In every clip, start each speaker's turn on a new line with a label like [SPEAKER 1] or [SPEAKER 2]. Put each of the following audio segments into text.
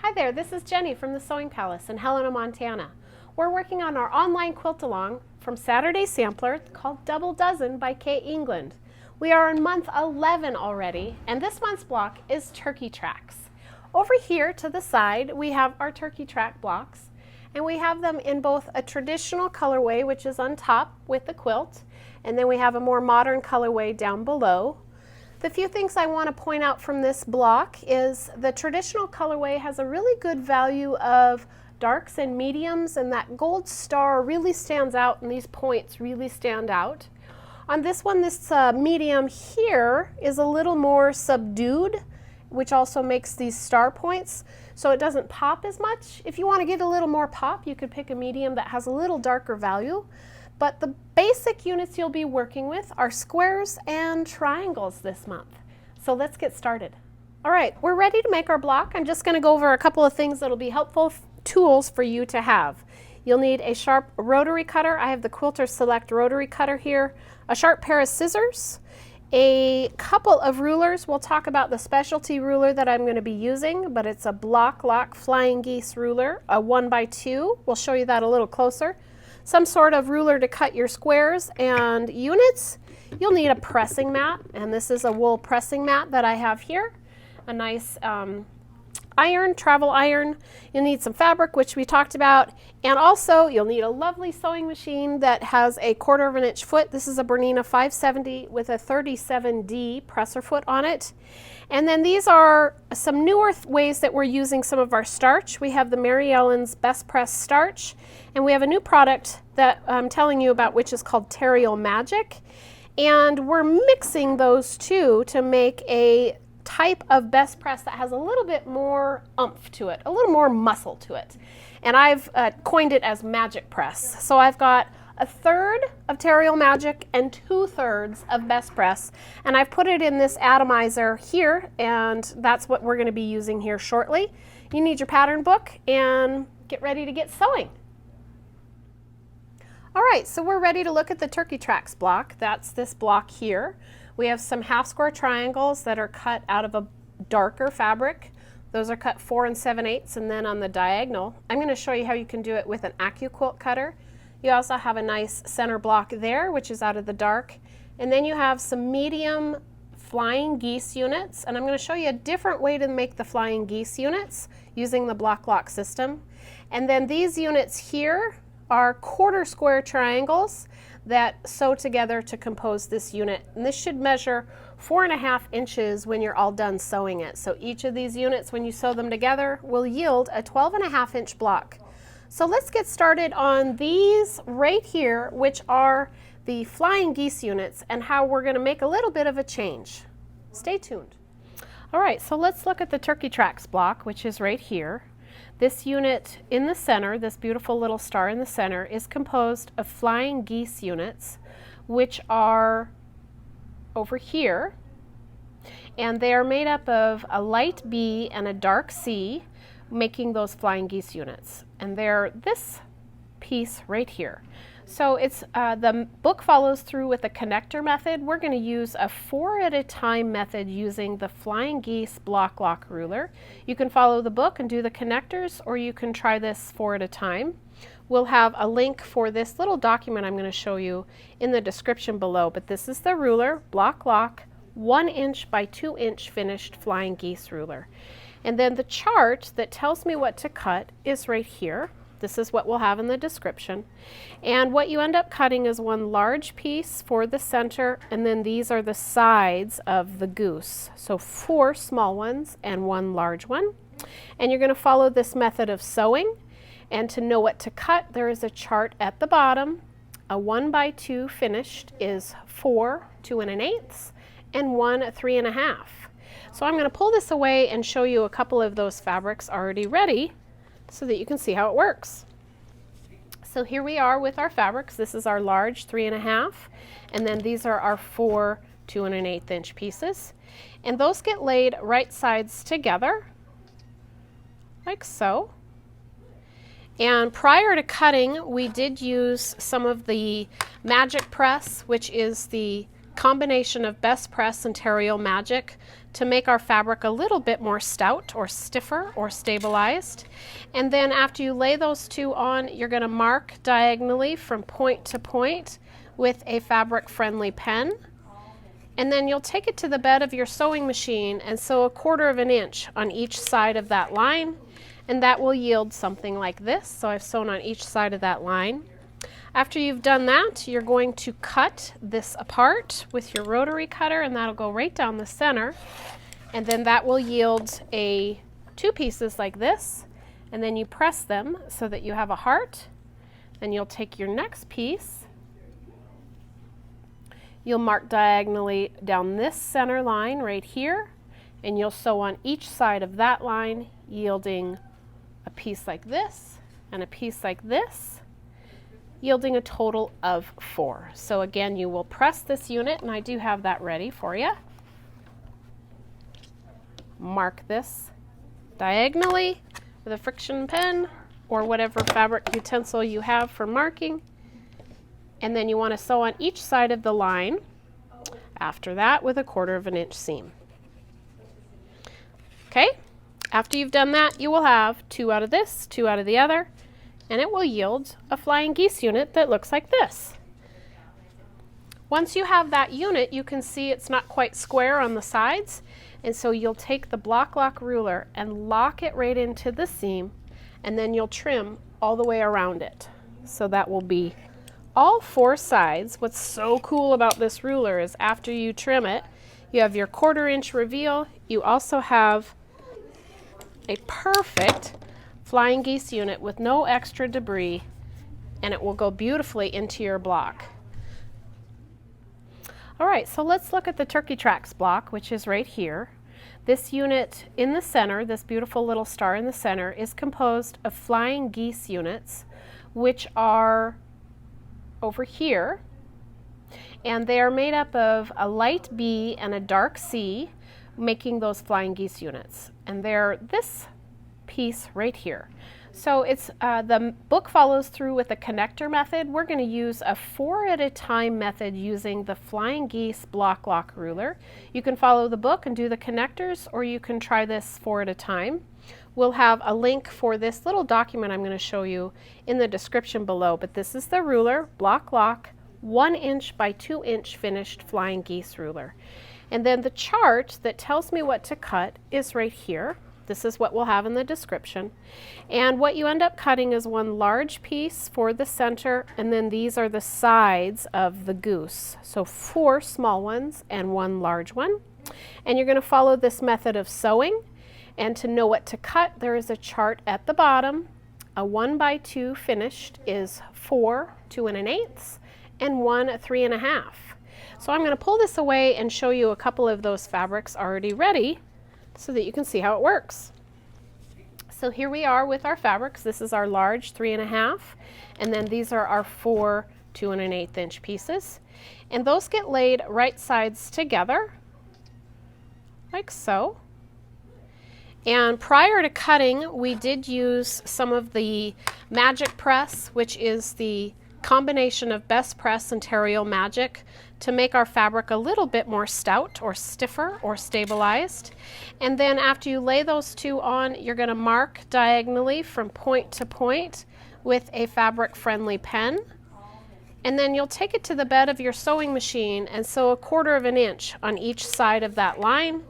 [SPEAKER 1] Hi there, this is Jenny from the Sewing Palace in Helena, Montana. We're working on our online quilt-along from Saturday Sampler called Double Dozen by Kate England. We are on month 11 already, and this month's block is turkey tracks. Over here to the side, we have our turkey track blocks, and we have them in both a traditional colorway, which is on top with the quilt, and then we have a more modern colorway down below. The few things I want to point out from this block is the traditional colorway has a really good value of darks and mediums, and that gold star really stands out, and these points really stand out. On this one, this medium here is a little more subdued, which also makes these star points so it doesn't pop as much. If you want to get a little more pop, you could pick a medium that has a little darker value. But the basic units you'll be working with are squares and triangles this month. So let's get started. All right, we're ready to make our block. I'm just going to go over a couple of things that'll be helpful tools for you to have. You'll need a sharp rotary cutter. I have the Quilter Select rotary cutter here, a sharp pair of scissors, a couple of rulers. We'll talk about the specialty ruler that I'm going to be using, but it's a Block Lock Flying Geese ruler, a 1x2. We'll show you that a little closer. Some sort of ruler to cut your squares and units. You'll need a pressing mat, and this is a wool pressing mat that I have here. A nice iron, travel iron. You'll need some fabric, which we talked about, and also you'll need a lovely sewing machine that has a 1/4 of an inch foot. This is a Bernina 570 with a 37D presser foot on it. And then these are some newer ways that we're using some of our starch. We have the Mary Ellen's Best Press starch, and we have a new product that I'm telling you about, which is called Terial Magic. And we're mixing those two to make a type of best press that has a little bit more oomph to it, a little more muscle to it. And I've coined it as Magic Press. So I've got 1/3 of Terial Magic and 2/3 of Best Press, and I've put it in this atomizer here, and that's what we're going to be using here shortly. You need your pattern book and get ready to get sewing. All right, so we're ready to look at the turkey tracks block. That's this block here. We have some half square triangles that are cut out of a darker fabric. Those are cut 4 7/8, and then on the diagonal, I'm going to show you how you can do it with an Accuquilt cutter. You also have a nice center block there, which is out of the dark. And then you have some medium flying geese units, and I'm going to show you a different way to make the flying geese units using the block lock system. And then these units here are 1/4 square triangles that sew together to compose this unit. And this should measure 4.5 inches when you're all done sewing it. So each of these units, when you sew them together, will yield a 12.5 inch block. So let's get started on these right here, which are the flying geese units, and how we're going to make a little bit of a change. Stay tuned. All right, so let's look at the turkey tracks block, which is right here. This unit in the center, this beautiful little star in the center, is composed of flying geese units, which are over here, and they are made up of a light B and a dark C, making those flying geese units. And they're this piece right here. So it's the book follows through with a connector method. We're going to use a 4 at a time method using the Flying Geese Block Lock ruler. You can follow the book and do the connectors, or you can try this 4 at a time. We'll have a link for this little document I'm going to show you in the description below, but this is the ruler, Block Lock, 1 inch by 2 inch finished flying geese ruler. And then the chart that tells me what to cut is right here. This is what we'll have in the description. And what you end up cutting is one large piece for the center, and then these are the sides of the goose. So 4 small ones and 1 large one. And you're going to follow this method of sewing. And to know what to cut, there is a chart at the bottom. A 1x2 finished is 4 2 1/8 and 1 3.5. So I'm going to pull this away and show you a couple of those fabrics already ready so that you can see how it works. So here we are with our fabrics. This is our large 3.5, and then these are our 4 2 1/8 inch pieces. And those get laid right sides together, like so. And prior to cutting, we did use some of the Magic Press, which is the combination of Best Press and Terial Magic to make our fabric a little bit more stout or stiffer or stabilized. And then after you lay those two on, you're going to mark diagonally from point to point with a fabric-friendly pen. And then you'll take it to the bed of your sewing machine and sew 1/4 of an inch on each side of that line, and that will yield something like this. So I've sewn on each side of that line. After you've done that, you're going to cut this apart with your rotary cutter, and that'll go right down the center. And then that will yield two pieces like this, and then you press them so that you have a heart. Then you'll take your next piece. You'll mark diagonally down this center line right here, and you'll sew on each side of that line, yielding a piece like this and a piece like this, yielding a total of 4. So again, you will press this unit, and I do have that ready for you. Mark this diagonally with a friction pen or whatever fabric utensil you have for marking. And then you want to sew on each side of the line after that with 1/4 of an inch seam. Okay, after you've done that, you will have 2 out of this, 2 out of the other, and it will yield a flying geese unit that looks like this. Once you have that unit, you can see it's not quite square on the sides, and so you'll take the block lock ruler and lock it right into the seam, and then you'll trim all the way around it. So that will be all 4 sides. What's so cool about this ruler is after you trim it, you have your 1/4 inch reveal. You also have a perfect flying geese unit with no extra debris, and it will go beautifully into your block. All right, so let's look at the Turkey Tracks block, which is right here. This unit in the center, this beautiful little star in the center, is composed of flying geese units, which are over here, and they are made up of a light B and a dark C, making those flying geese units. And they're this piece right here. So it's the book follows through with a connector method. We're going to use a 4 at a time method using the flying geese block lock ruler. You can follow the book and do the connectors, or you can try this 4 at a time. We'll have a link for this little document I'm going to show you in the description below, but this is the ruler, block lock, 1 inch by 2 inch finished flying geese ruler. And then the chart that tells me what to cut is right here. This is what we'll have in the description. And what you end up cutting is 1 large piece for the center, and then these are the sides of the goose. So 4 small ones and 1 large one. And you're going to follow this method of sewing. And to know what to cut, there is a chart at the bottom. A 1 by 2 finished is 4 2 1/8 and 1 3 1/2. So I'm going to pull this away and show you a couple of those fabrics already ready so that you can see how it works. So here we are with our fabrics. This is our large 3 1/2, and then these are our 4 2 1/8 inch pieces. And those get laid right sides together, like so. And prior to cutting, we did use some of the Magic Press, which is the combination of Best Press and Terial Magic to make our fabric a little bit more stout or stiffer or stabilized. And then after you lay those two on, you're going to mark diagonally from point to point with a fabric-friendly pen. And then you'll take it to the bed of your sewing machine and sew 1/4 of an inch on each side of that line,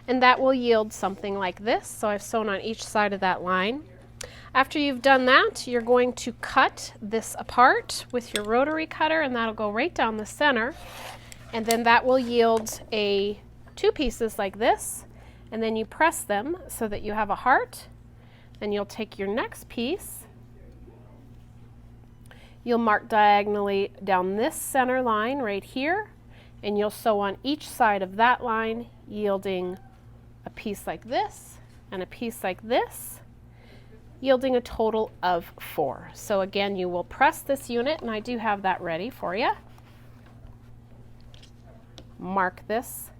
[SPEAKER 1] and that will yield something like this. So I've sewn on each side of that line. After you've done that, you're going to cut this apart with your rotary cutter, and that'll go right down the center. And then that will yield two pieces like this, and then you press them so that you have a heart. Then you'll take your next piece. You'll mark diagonally down this center line right here, and you'll sew on each side of that line, yielding a piece like this and a piece like this, yielding a total of 4. So again, you will press this unit, and I do have that ready for you. Mark this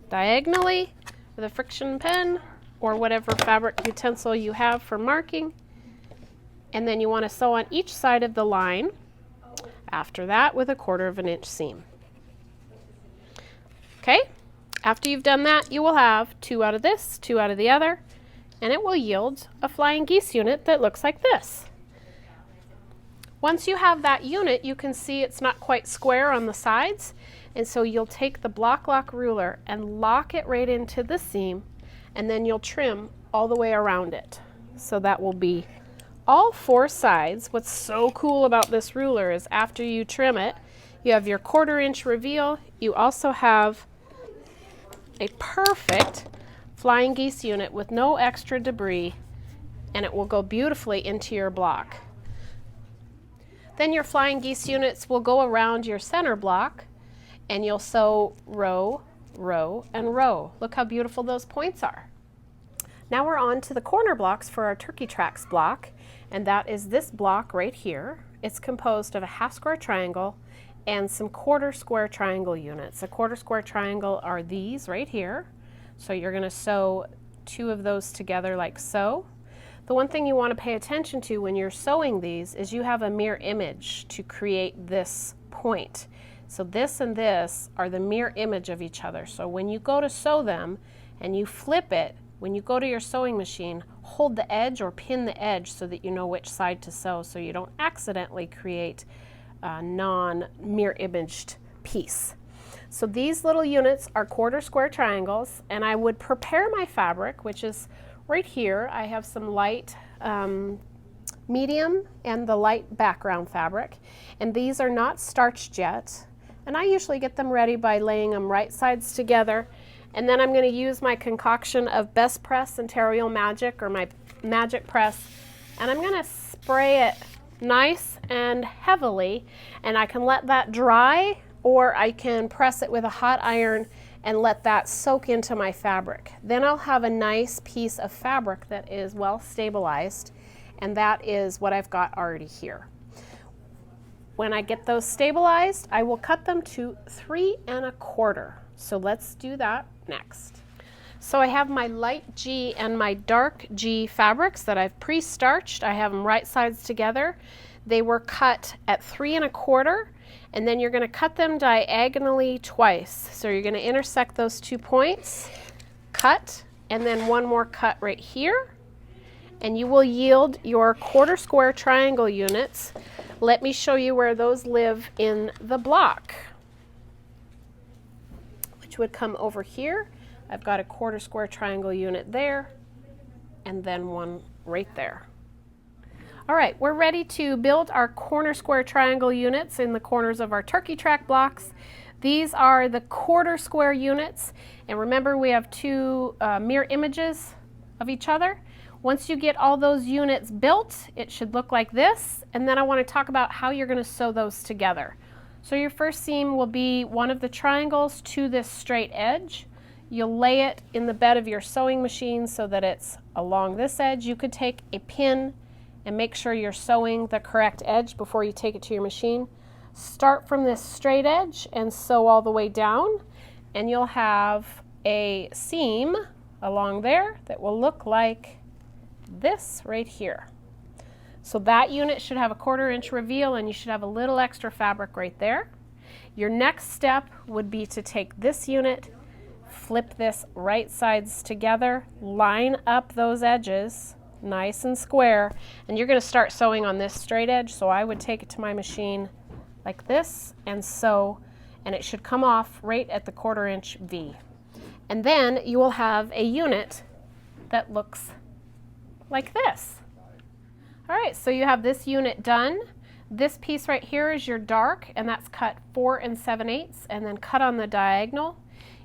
[SPEAKER 1] diagonally with a friction pen or whatever fabric utensil you have for marking. And then you want to sew on each side of the line after that with 1/4 of an inch seam. Okay, after you've done that, you will have 2 out of this, 2 out of the other, and it will yield a flying geese unit that looks like this. Once you have that unit, you can see it's not quite square on the sides, and so you'll take the block lock ruler and lock it right into the seam, and then you'll trim all the way around it. So that will be all 4 sides. What's so cool about this ruler is after you trim it, you have your 1/4 inch reveal. You also have a perfect flying geese unit with no extra debris, and it will go beautifully into your block. Then your flying geese units will go around your center block, and you'll sew row, row, and row. Look how beautiful those points are. Now we're on to the corner blocks for our turkey tracks block, and that is this block right here. It's composed of a 1/2 square triangle and some 1/4 square triangle units. A 1/4 square triangle are these right here. So you're going to sew 2 of those together like so. The one thing you want to pay attention to when you're sewing these is you have a mirror image to create this point. So this and this are the mirror image of each other. So when you go to sew them and you flip it, when you go to your sewing machine, hold the edge or pin the edge so that you know which side to sew, so you don't accidentally create a non-mirror imaged piece. So these little units are 1/4 square triangles, and I would prepare my fabric, which is right here. I have some light medium and the light background fabric, and these are not starched yet, and I usually get them ready by laying them right sides together, and then I'm going to use my concoction of best Press and Terial Magic, or my magic press, and I'm going to spray it nice and heavily, and I can let that dry, or I can press it with a hot iron and let that soak into my fabric. Then I'll have a nice piece of fabric that is well stabilized, and that is what I've got already here. When I get those stabilized, I will cut them to 3 1/4. So let's do that next. So I have my light G and my dark G fabrics that I've pre-starched. I have them right sides together. They were cut at 3 1/4, and then you're going to cut them diagonally twice. So you're going to intersect those 2 points, cut, and then 1 more cut right here, and you will yield your 1/4 square triangle units. Let me show you where those live in the block, which would come over here. I've got a 1/4 square triangle unit there, and then 1 right there. All right, we're ready to build our corner square triangle units in the corners of our turkey track blocks. These are the 1/4 square units, and remember we have 2 mirror images of each other. Once you get all those units built, it should look like this, and then I want to talk about how you're going to sew those together. So your first seam will be one of the triangles to this straight edge. You'll lay it in the bed of your sewing machine so that it's along this edge. You could take a pin and make sure you're sewing the correct edge before you take it to your machine. Start from this straight edge and sew all the way down, and you'll have a seam along there that will look like this right here. So that unit should have a 1/4 inch reveal, and you should have a little extra fabric right there. Your next step would be to take this unit, flip this right sides together, line up those edges nice and square, and you're going to start sewing on this straight edge. So I would take it to my machine like this and sew, and it should come off right at the 1/4 inch V. And then you will have a unit that looks like this. All right, so you have this unit done. This piece right here is your dark, and that's cut 4 7/8 and then cut on the diagonal.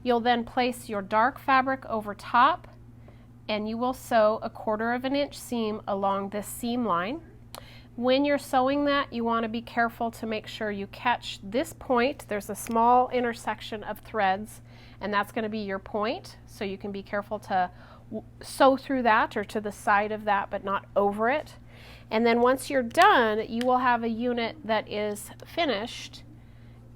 [SPEAKER 1] You'll then place your dark fabric over top, and you will sew a 1/4 inch seam along this seam line. When you're sewing that, you want to be careful to make sure you catch this point. There's a small intersection of threads, and that's going to be your point, so you can be careful to sew through that or to the side of that, but not over it. And then once you're done, you will have a unit that is finished,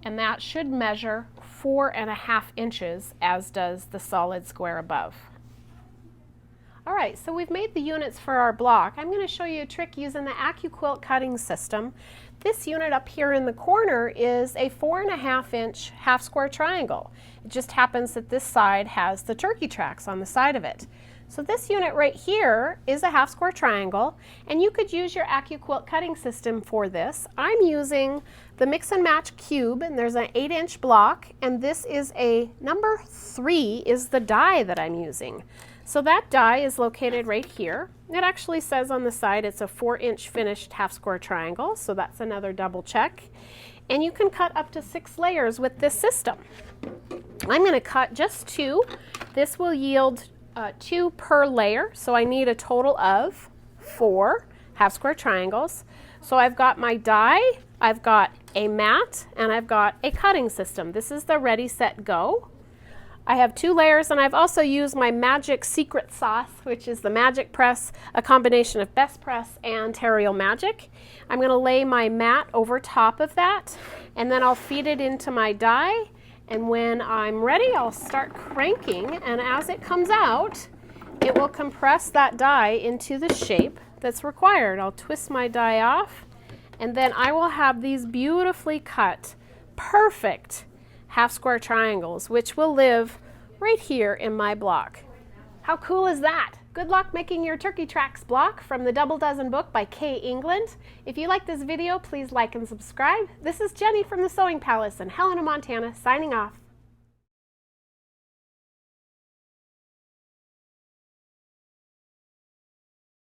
[SPEAKER 1] and that should measure 4 1/2 inches, as does the solid square above. All right, so we've made the units for our block. I'm going to show you a trick using the Accuquilt cutting system. This unit up here in the corner is a 4.5-inch half square triangle. It just happens that this side has the turkey tracks on the side of it. So this unit right here is a half square triangle, and you could use your Accuquilt cutting system for this. I'm using the Mix and Match cube, and there's an 8-inch block, and this is a number 3 is the die that I'm using. So that die is located right here. It actually says on the side it's a 4-inch finished half square triangle, so that's another double check. And you can cut up to 6 layers with this system. I'm going to cut just 2. This will yield 2 per layer, so I need a total of 4 half square triangles. So I've got my die, I've got a mat, and I've got a cutting system. This is the Ready, Set, Go. I have 2 layers, and I've also used my magic secret sauce, which is the Magic Press, a combination of Best Press and Terial Magic. I'm going to lay my mat over top of that, and then I'll feed it into my die, and when I'm ready, I'll start cranking, and as it comes out, it will compress that die into the shape that's required. I'll twist my die off, and then I will have these beautifully cut, perfect half square triangles, which will live right here in my block. How cool is that? Good luck making your turkey tracks block from the Double Dozen book by Kay England. If you like this video, please like and subscribe. This is Jenny from The Sewing Palace in Helena, Montana, signing off.